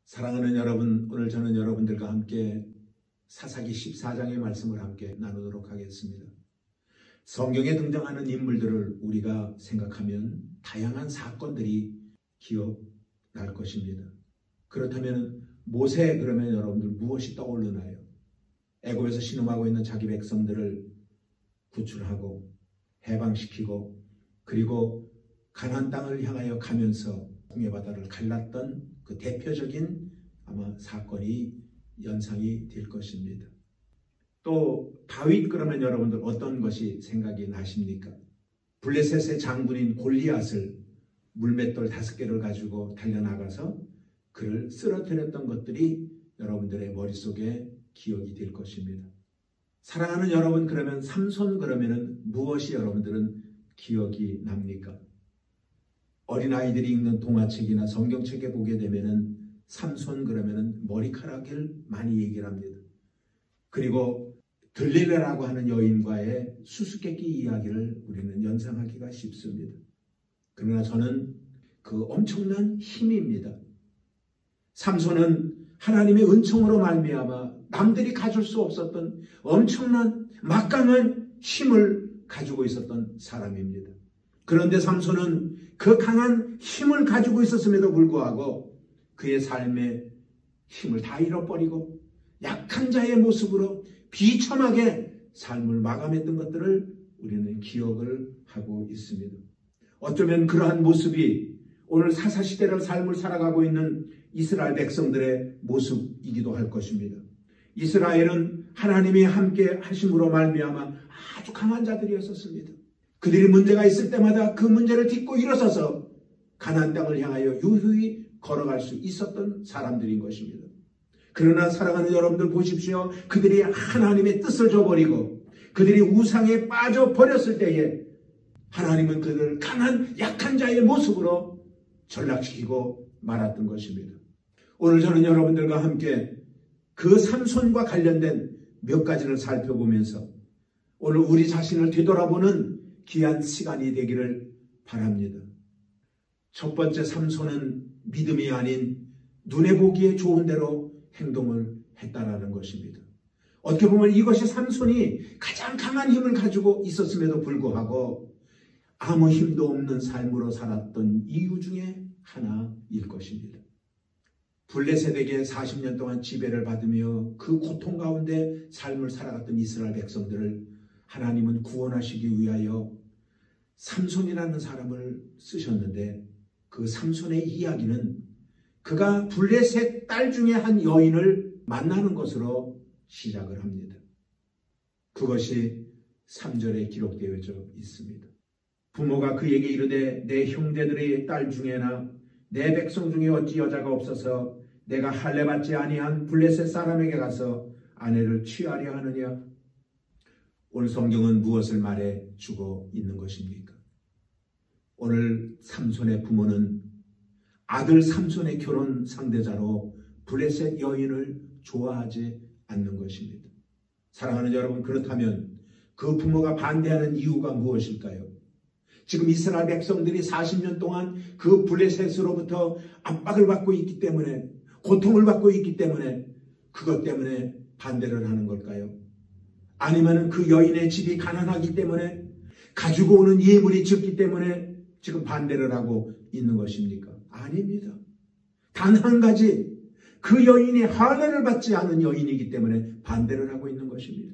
사랑하는 여러분, 오늘 저는 여러분들과 함께 사사기 14장의 말씀을 함께 나누도록 하겠습니다. 성경에 등장하는 인물들을 우리가 생각하면 다양한 사건들이 기억날 것입니다. 그렇다면 모세 그러면 여러분들 무엇이 떠오르나요? 애굽에서 신음하고 있는 자기 백성들을 구출하고 해방시키고 그리고 가나안 땅을 향하여 가면서 홍해 바다를 갈랐던 그 대표적인 아마 사건이 연상이 될 것입니다. 또 다윗 그러면 여러분들 어떤 것이 생각이 나십니까? 블레셋의 장군인 골리앗을 물맷돌 5개를 가지고 달려나가서 그를 쓰러뜨렸던 것들이 여러분들의 머릿속에 기억이 될 것입니다. 사랑하는 여러분, 그러면 삼손 그러면은 무엇이 여러분들은 기억이 납니까? 어린아이들이 읽는 동화책이나 성경책에 보게 되면은 삼손 그러면은 머리카락을 많이 얘기를 합니다. 그리고 들릴라라고 하는 여인과의 수수께끼 이야기를 우리는 연상하기가 쉽습니다. 그러나 저는 그 엄청난 힘입니다. 삼손은 하나님의 은총으로 말미암아 남들이 가질 수 없었던 엄청난 막강한 힘을 가지고 있었던 사람입니다. 그런데 삼손은 그 강한 힘을 가지고 있었음에도 불구하고 그의 삶의 힘을 다 잃어버리고 약한 자의 모습으로 비참하게 삶을 마감했던 것들을 우리는 기억을 하고 있습니다. 어쩌면 그러한 모습이 오늘 사사시대를 삶을 살아가고 있는 이스라엘 백성들의 모습이기도 할 것입니다. 이스라엘은 하나님이 함께 하심으로 말미암아 아주 강한 자들이었습니다. 그들이 문제가 있을 때마다 그 문제를 딛고 일어서서 가나안 땅을 향하여 유유히 걸어갈 수 있었던 사람들인 것입니다. 그러나 사랑하는 여러분들 보십시오. 그들이 하나님의 뜻을 저버리고 그들이 우상에 빠져버렸을 때에 하나님은 그들을 강한 약한 자의 모습으로 전락시키고 말았던 것입니다. 오늘 저는 여러분들과 함께 그 삼손과 관련된 몇 가지를 살펴보면서 오늘 우리 자신을 되돌아보는 귀한 시간이 되기를 바랍니다. 첫 번째, 삼손은 믿음이 아닌 눈에 보기에 좋은 대로 행동을 했다라는 것입니다. 어떻게 보면 이것이 삼손이 가장 강한 힘을 가지고 있었음에도 불구하고 아무 힘도 없는 삶으로 살았던 이유 중에 하나일 것입니다. 블레셋에게 40년 동안 지배를 받으며 그 고통 가운데 삶을 살아갔던 이스라엘 백성들을 하나님은 구원하시기 위하여 삼손이라는 사람을 쓰셨는데 그 삼손의 이야기는 그가 블레셋 딸 중에 한 여인을 만나는 것으로 시작을 합니다. 그것이 3절에 기록되어져 있습니다. 부모가 그에게 이르되 내 형제들의 딸 중에나 내 백성 중에 어찌 여자가 없어서 내가 할례받지 아니한 블레셋 사람에게 가서 아내를 취하려 하느냐? 오늘 성경은 무엇을 말해 주고 있는 것입니까? 오늘 삼손의 부모는 아들 삼손의 결혼 상대자로 블레셋 여인을 좋아하지 않는 것입니다. 사랑하는 여러분, 그렇다면 그 부모가 반대하는 이유가 무엇일까요? 지금 이스라엘 백성들이 40년 동안 그 블레셋으로부터 압박을 받고 있기 때문에, 고통을 받고 있기 때문에 그것 때문에 반대를 하는 걸까요? 아니면 그 여인의 집이 가난하기 때문에 가지고 오는 예물이 적기 때문에 지금 반대를 하고 있는 것입니까? 아닙니다. 단 한 가지, 그 여인이 할례를 받지 않은 여인이기 때문에 반대를 하고 있는 것입니다.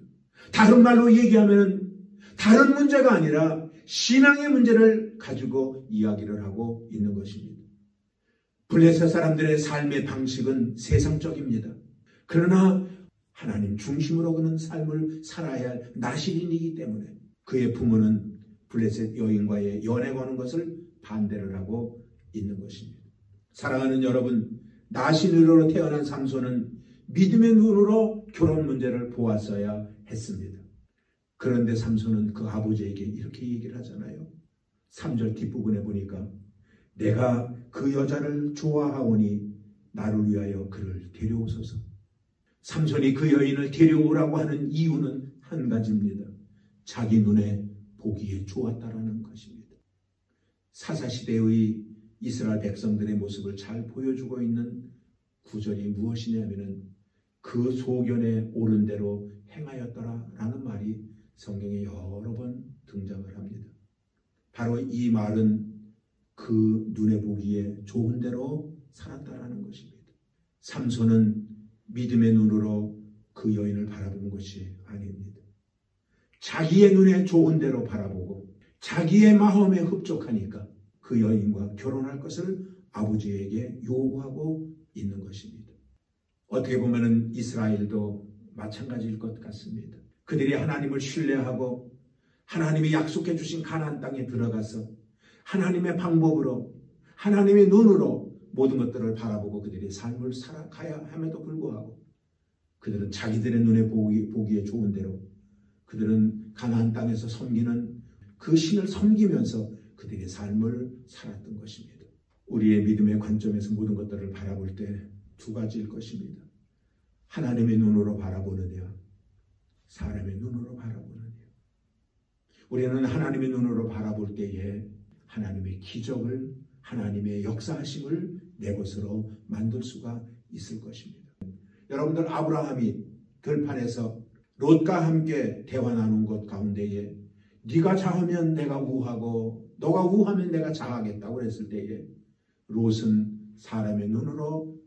다른 말로 얘기하면 다른 문제가 아니라 신앙의 문제를 가지고 이야기를 하고 있는 것입니다. 블레셋 사람들의 삶의 방식은 세상적입니다. 그러나 하나님 중심으로 그는 삶을 살아야 할 나시린이기 때문에 그의 부모는 블레셋 여인과의 연애 거는 것을 반대를 하고 있는 것입니다. 사랑하는 여러분, 나시린으로 태어난 삼손은 믿음의 눈으로 결혼 문제를 보았어야 했습니다. 그런데 삼손은 그 아버지에게 이렇게 얘기를 하잖아요. 3절 뒷부분에 보니까 내가 그 여자를 좋아하오니 나를 위하여 그를 데려오소서. 삼손이 그 여인을 데려오라고 하는 이유는 한 가지입니다. 자기 눈에 보기에 좋았다라는 것입니다. 사사시대의 이스라엘 백성들의 모습을 잘 보여주고 있는 구절이 무엇이냐면은 그 소견에 옳은 대로 행하였더라라는 말이 성경에 여러 번 등장을 합니다. 바로 이 말은 그 눈에 보기에 좋은 대로 살았다라는 것입니다. 삼손은 믿음의 눈으로 그 여인을 바라본 것이 아닙니다. 자기의 눈에 좋은 대로 바라보고 자기의 마음에 흡족하니까 그 여인과 결혼할 것을 아버지에게 요구하고 있는 것입니다. 어떻게 보면 이스라엘도 마찬가지일 것 같습니다. 그들이 하나님을 신뢰하고 하나님이 약속해 주신 가나안 땅에 들어가서 하나님의 방법으로 하나님의 눈으로 모든 것들을 바라보고 그들이 삶을 살아가야 함에도 불구하고 그들은 자기들의 눈에 보기에 좋은 대로 그들은 가나안 땅에서 섬기는 그 신을 섬기면서 그들의 삶을 살았던 것입니다. 우리의 믿음의 관점에서 모든 것들을 바라볼 때 두 가지일 것입니다. 하나님의 눈으로 바라보느냐, 사람의 눈으로 바라보느냐. 우리는 하나님의 눈으로 바라볼 때에 하나님의 기적을, 하나님의 역사하심을 내 것으로 만들 수가 있을 것입니다. 여러분들, 아브라함이 들판에서 롯과 함께 대화 나눈 것 가운데에 네가 좌하면 내가 우하고 너가 우하면 내가 좌하겠다고 그랬을 때에 롯은 사람의 눈으로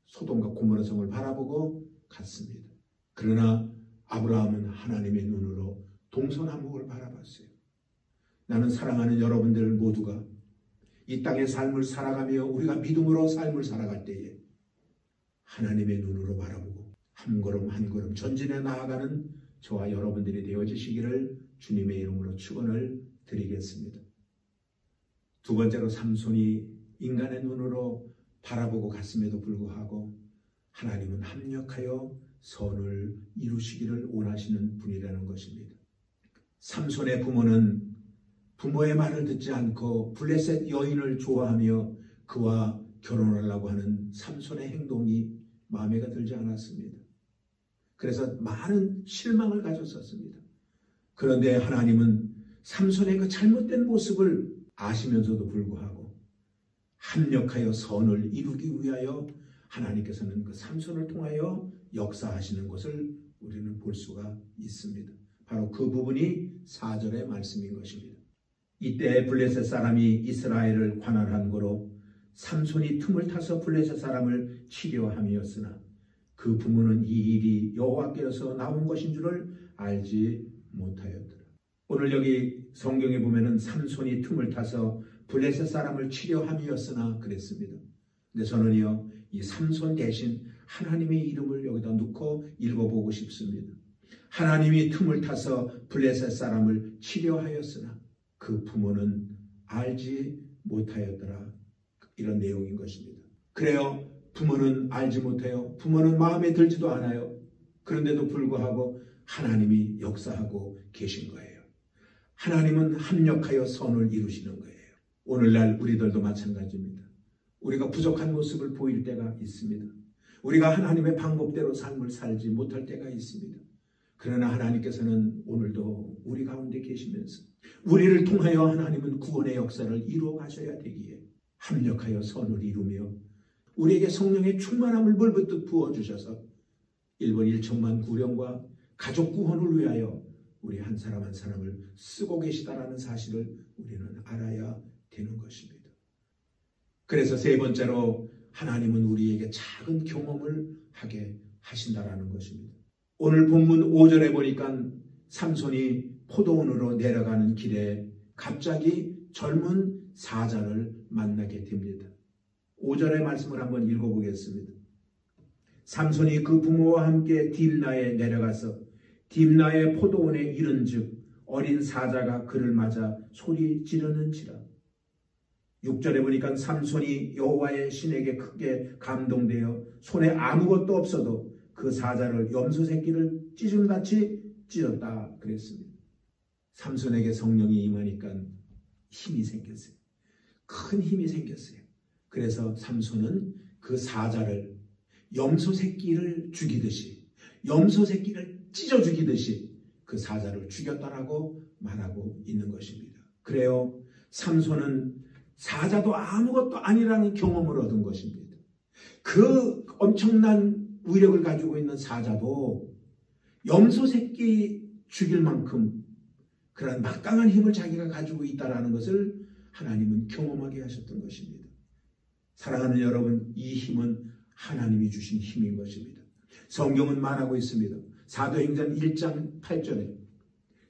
소돔과 고모라 성을 바라보고 갔습니다. 그러나 아브라함은 하나님의 눈으로 동서남북을 바라봤어요. 나는 사랑하는 여러분들 모두가 이 땅의 삶을 살아가며 우리가 믿음으로 삶을 살아갈 때에 하나님의 눈으로 바라보고 한 걸음 한 걸음 전진해 나아가는 저와 여러분들이 되어지시기를 주님의 이름으로 축원을 드리겠습니다. 두 번째로 삼손이 인간의 눈으로 바라보고 갔음에도 불구하고 하나님은 합력하여 선을 이루시기를 원하시는 분이라는 것입니다. 삼손의 부모는 부모의 말을 듣지 않고 블레셋 여인을 좋아하며 그와 결혼하려고 하는 삼손의 행동이 마음에 들지 않았습니다. 그래서 많은 실망을 가졌었습니다. 그런데 하나님은 삼손의 그 잘못된 모습을 아시면서도 불구하고 합력하여 선을 이루기 위하여 하나님께서는 그 삼손을 통하여 역사하시는 것을 우리는 볼 수가 있습니다. 바로 그 부분이 4절의 말씀인 것입니다. 이때 블레셋 사람이 이스라엘을 관할한 거로 삼손이 틈을 타서 블레셋 사람을 치려함이었으나 그 부모는 이 일이 여호와께로서 나온 것인 줄을 알지 못하였더라. 오늘 여기 성경에 보면은 삼손이 틈을 타서 블레셋 사람을 치려함이었으나 그랬습니다. 근데 저는요, 이 삼손 대신 하나님의 이름을 여기다 놓고 읽어보고 싶습니다. 하나님이 틈을 타서 블레셋 사람을 치려하였으나 그 부모는 알지 못하였더라. 이런 내용인 것입니다. 그래요, 부모는 알지 못해요. 부모는 마음에 들지도 않아요. 그런데도 불구하고 하나님이 역사하고 계신 거예요. 하나님은 합력하여 선을 이루시는 거예요. 오늘날 우리들도 마찬가지입니다. 우리가 부족한 모습을 보일 때가 있습니다. 우리가 하나님의 방법대로 삶을 살지 못할 때가 있습니다. 그러나 하나님께서는 오늘도 우리 가운데 계시면서 우리를 통하여 하나님은 구원의 역사를 이루어 가셔야 되기에 합력하여 선을 이루며 우리에게 성령의 충만함을 물붓듯 부어주셔서 일본 1천만 구령과 가족 구원을 위하여 우리 한 사람 한 사람을 쓰고 계시다라는 사실을 우리는 알아야 되는 것입니다. 그래서 세 번째로 하나님은 우리에게 작은 경험을 하게 하신다라는 것입니다. 오늘 본문 5절에 보니까 삼손이 포도원으로 내려가는 길에 갑자기 젊은 사자를 만나게 됩니다. 5절의 말씀을 한번 읽어보겠습니다. 삼손이 그 부모와 함께 딥나에 내려가서 딥나의 포도원에 이른즉 어린 사자가 그를 맞아 소리 지르는지라. 6절에 보니까 삼손이 여호와의 신에게 크게 감동되어 손에 아무것도 없어도 그 사자를 염소 새끼를 찢음같이 찢었다 그랬습니다. 삼손에게 성령이 임하니까 힘이 생겼어요. 큰 힘이 생겼어요. 그래서 삼손은 그 사자를 염소 새끼를 죽이듯이 염소 새끼를 찢어 죽이듯이 그 사자를 죽였다라고 말하고 있는 것입니다. 그래요, 삼손은 사자도 아무것도 아니라는 경험을 얻은 것입니다. 그 엄청난 위력을 가지고 있는 사자도 염소 새끼 죽일 만큼 그런 막강한 힘을 자기가 가지고 있다는 것을 하나님은 경험하게 하셨던 것입니다. 사랑하는 여러분, 이 힘은 하나님이 주신 힘인 것입니다. 성경은 말하고 있습니다. 사도행전 1장 8절에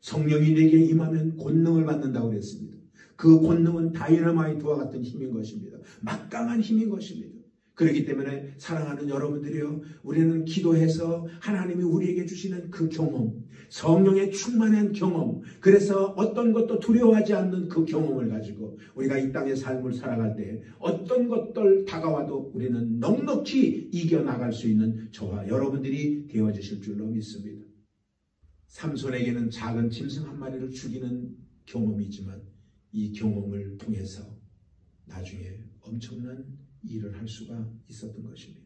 성령이 내게 임하면 권능을 받는다고 그랬습니다. 그 권능은 다이너마이트와 같은 힘인 것입니다. 막강한 힘인 것입니다. 그렇기 때문에 사랑하는 여러분들이요, 우리는 기도해서 하나님이 우리에게 주시는 그 경험, 성령의 충만한 경험, 그래서 어떤 것도 두려워하지 않는 그 경험을 가지고 우리가 이 땅의 삶을 살아갈 때 어떤 것들 다가와도 우리는 넉넉히 이겨나갈 수 있는 저와 여러분들이 되어주실 줄로 믿습니다. 삼손에게는 작은 짐승 한 마리를 죽이는 경험이지만 이 경험을 통해서 나중에 엄청난 일을 할 수가 있었던 것입니다.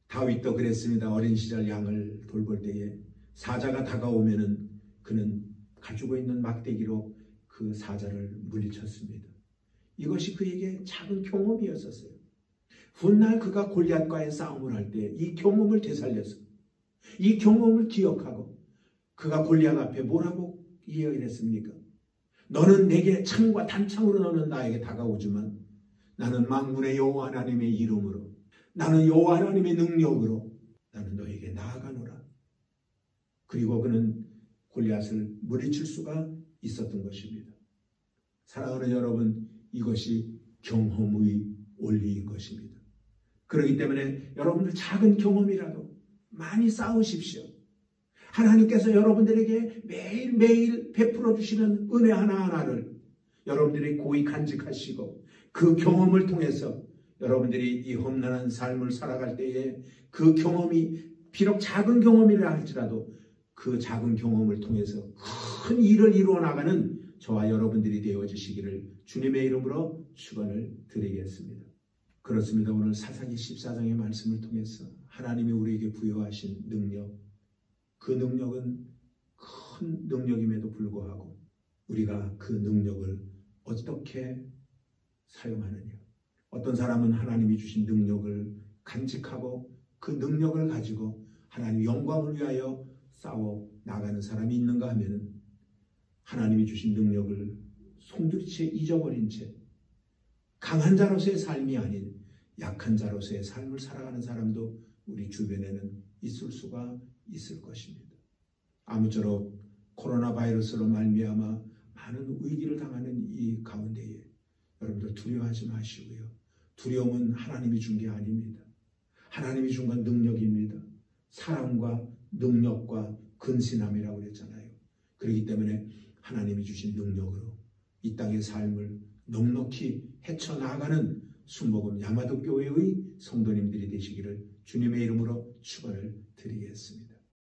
다윗도 그랬습니다. 어린 시절 양을 돌볼 때에 사자가 다가오면은 그는 가지고 있는 막대기로 그 사자를 물리쳤습니다. 이것이 그에게 작은 경험이었었어요. 훗날 그가 골리앗과의 싸움을 할 때 이 경험을 되살려서 이 경험을 기억하고 그가 골리앗 앞에 뭐라고 이야기를 했습니까? 너는 내게 창과 단창으로 너는 나에게 다가오지만 나는 만군의 여호와 하나님의 이름으로, 나는 여호와 하나님의 능력으로 나는 너에게 나아가노라. 그리고 그는 골리앗을 물리칠 수가 있었던 것입니다. 사랑하는 여러분, 이것이 경험의 원리인 것입니다. 그렇기 때문에 여러분들 작은 경험이라도 많이 쌓으십시오. 하나님께서 여러분들에게 매일매일 베풀어 주시는 은혜 하나하나를 여러분들이 고이 간직하시고 그 경험을 통해서 여러분들이 이 험난한 삶을 살아갈 때에 그 경험이 비록 작은 경험이라 할지라도 그 작은 경험을 통해서 큰 일을 이루어 나가는 저와 여러분들이 되어주시기를 주님의 이름으로 축원을 드리겠습니다. 그렇습니다. 오늘 사사기 14장의 말씀을 통해서 하나님이 우리에게 부여하신 능력, 그 능력은 큰 능력임에도 불구하고 우리가 그 능력을 어떻게 사용하느냐. 어떤 사람은 하나님이 주신 능력을 간직하고 그 능력을 가지고 하나님 영광을 위하여 싸워 나가는 사람이 있는가 하면 하나님이 주신 능력을 송두리째 잊어버린 채 강한 자로서의 삶이 아닌 약한 자로서의 삶을 살아가는 사람도 우리 주변에는 있을 수가 있을 것입니다. 아무쪼록 코로나 바이러스로 말미암아 많은 위기를 당하는 이 가운데에 여러분들 두려워하지 마시고요. 두려움은 하나님이 준 게 아닙니다. 하나님이 준 건 능력입니다. 사랑과 능력과 근신함이라고 그랬잖아요. 그렇기 때문에 하나님이 주신 능력으로 이 땅의 삶을 넉넉히 헤쳐나가는 순복음 야마도 교회의 성도님들이 되시기를 주님의 이름으로 축원을 드리겠습니다.